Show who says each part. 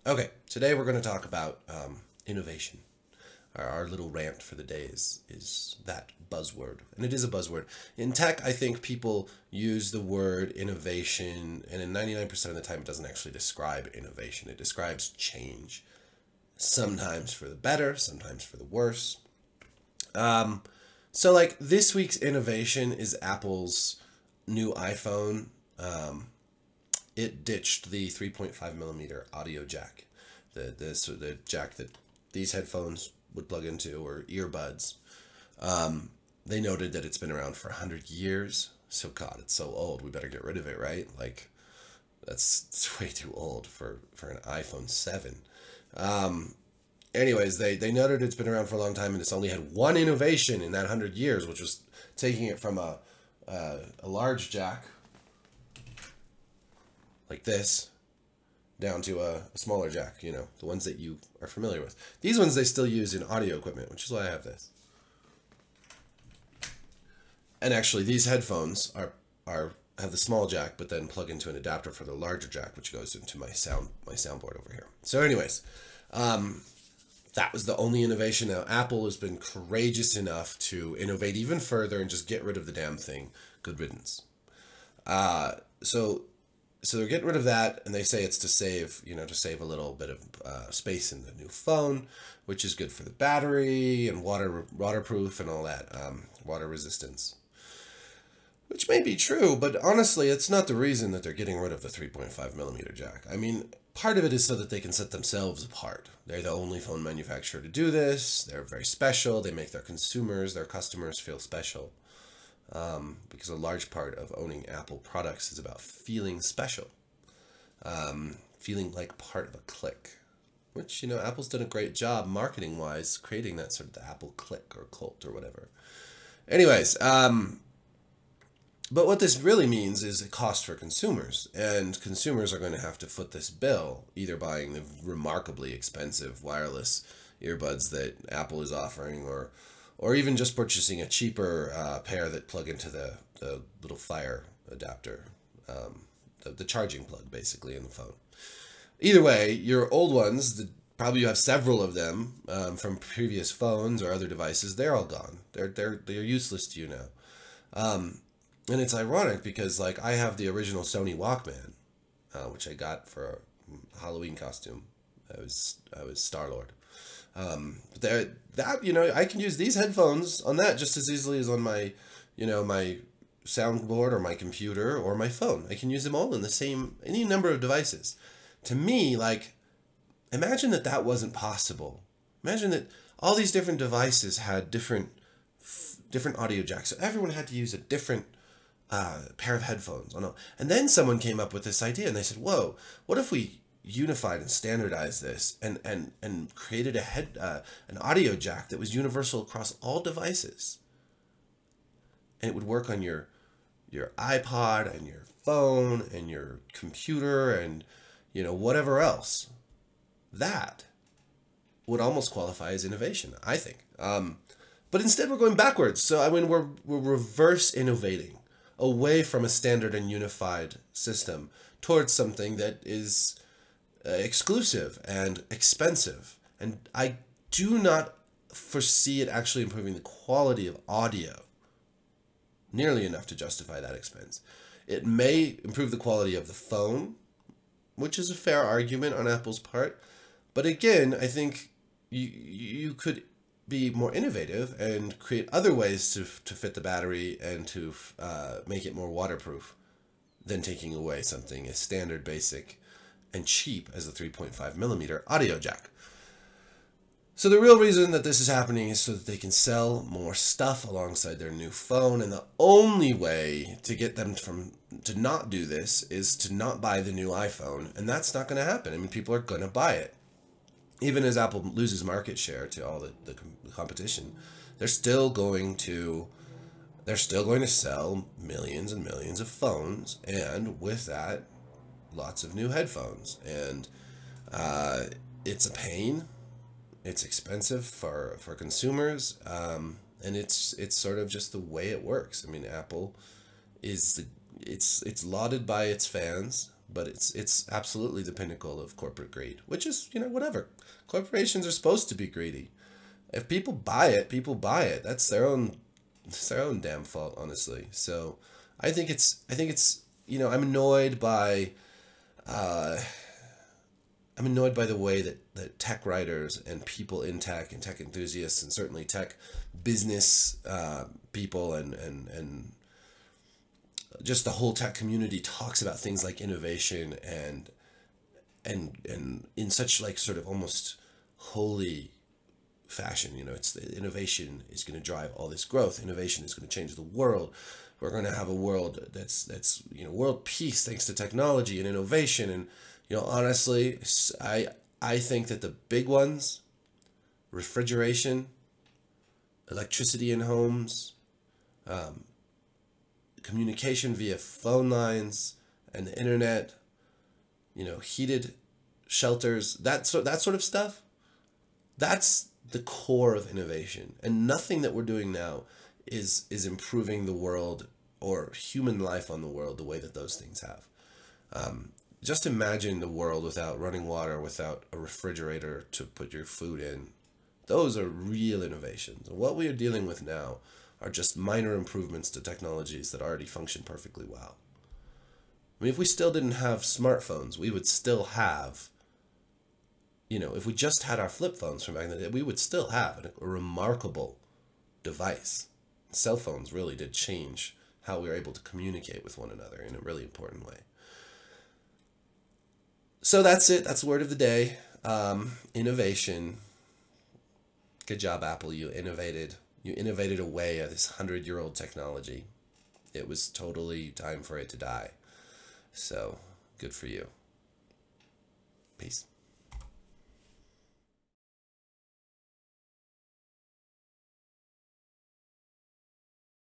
Speaker 1: Okay, today we're going to talk about innovation. Our little rant for the day is that buzzword. And it is a buzzword. In tech, I think people use the word innovation, and in 99% of the time, it doesn't actually describe innovation. It describes change. Sometimes for the better, sometimes for the worse. So, like, this week's innovation is Apple's new iPhone. It ditched the 3.5 millimeter audio jack, the jack that these headphones would plug into, or earbuds. They noted that it's been around for 100 years. So God, it's so old. We better get rid of it, right? Like, it's way too old for an iPhone 7. Anyways, they noted it's been around for a long time, and it's only had one innovation in that 100 years, which was taking it from a large jack like this down to a smaller jack, the ones that you are familiar with. These ones they still use in audio equipment, which is why I have this. And actually, these headphones have the small jack, but then plug into an adapter for the larger jack, which goes into my soundboard over here. So anyways, that was the only innovation. Now, Apple has been courageous enough to innovate even further and just get rid of the damn thing. Good riddance. So they're getting rid of that, and they say it's to save a little bit of space in the new phone, which is good for the battery and waterproof and all that, water resistance. Which may be true, but honestly, it's not the reason that they're getting rid of the 3.5 millimeter jack. I mean, part of it is so that they can set themselves apart. They're the only phone manufacturer to do this. They're very special. They make their customers feel special. Because a large part of owning Apple products is about feeling special. Feeling like part of a clique. Which, Apple's done a great job marketing-wise creating that sort of the Apple clique or cult or whatever. Anyways, but what this really means is a cost for consumers, and consumers are going to have to foot this bill, either buying the remarkably expensive wireless earbuds that Apple is offering, or even just purchasing a cheaper pair that plug into the little Fire adapter, the charging plug basically in the phone. Either way, your old ones, probably you have several of them from previous phones or other devices, they're all gone. They're useless to you now. And it's ironic because, like, I have the original Sony Walkman, which I got for a Halloween costume. I was Star-Lord. I can use these headphones on that just as easily as on my, my soundboard or my computer or my phone. I can use them all in any number of devices. To me, like, imagine that wasn't possible. Imagine that all these different devices had different audio jacks. So everyone had to use a different pair of headphones. And then someone came up with this idea and they said, whoa, what if we unified and standardized this and created an audio jack that was universal across all devices, and it would work on your iPod and your phone and your computer and whatever else. That would almost qualify as innovation, I think. But instead we're going backwards. So I mean we're reverse innovating away from a standard and unified system towards something that is exclusive and expensive, and I do not foresee it actually improving the quality of audio nearly enough to justify that expense. It may improve the quality of the phone, which is a fair argument on Apple's part, but again, I think you could be more innovative and create other ways to fit the battery and to make it more waterproof than taking away something as standard, basic, and cheap as a 3.5 millimeter audio jack. So the real reason that this is happening is so that they can sell more stuff alongside their new phone, and the only way to get them to not do this is to not buy the new iPhone, and that's not going to happen. I mean, people are going to buy it. Even as Apple loses market share to all the competition, they're still going to sell millions and millions of phones, and with that, lots of new headphones. And it's a pain. It's expensive for consumers, and it's sort of just the way it works. I mean, Apple it's lauded by its fans but it's absolutely the pinnacle of corporate greed, which is, whatever. Corporations are supposed to be greedy. If people buy it, people buy it. That's their own damn fault, honestly. So I think it's I'm annoyed by the way that tech writers and people in tech and tech enthusiasts and certainly tech business people and just the whole tech community talks about things like innovation and in such like sort of almost holy fashion. It's the innovation is going to drive all this growth. Innovation is going to change the world. We're going to have a world that's world peace thanks to technology and innovation. And honestly, I think that the big ones, refrigeration, electricity in homes, communication via phone lines and the internet, heated shelters, that sort of stuff, that's the core of innovation. And nothing that we're doing now is improving the world or human life on the world the way that those things have. Just imagine the world without running water, without a refrigerator to put your food in. Those are real innovations. What we are dealing with now are just minor improvements to technologies that already function perfectly well. I mean, if we still didn't have smartphones, we would still have, if we just had our flip phones from back in the day, we would still have a remarkable device. Cell phones really did change how we were able to communicate with one another in a really important way. So that's it. That's the word of the day. Innovation. Good job, Apple. You innovated. You innovated away at this 100-year-old technology. It was totally time for it to die. So, good for you. Peace.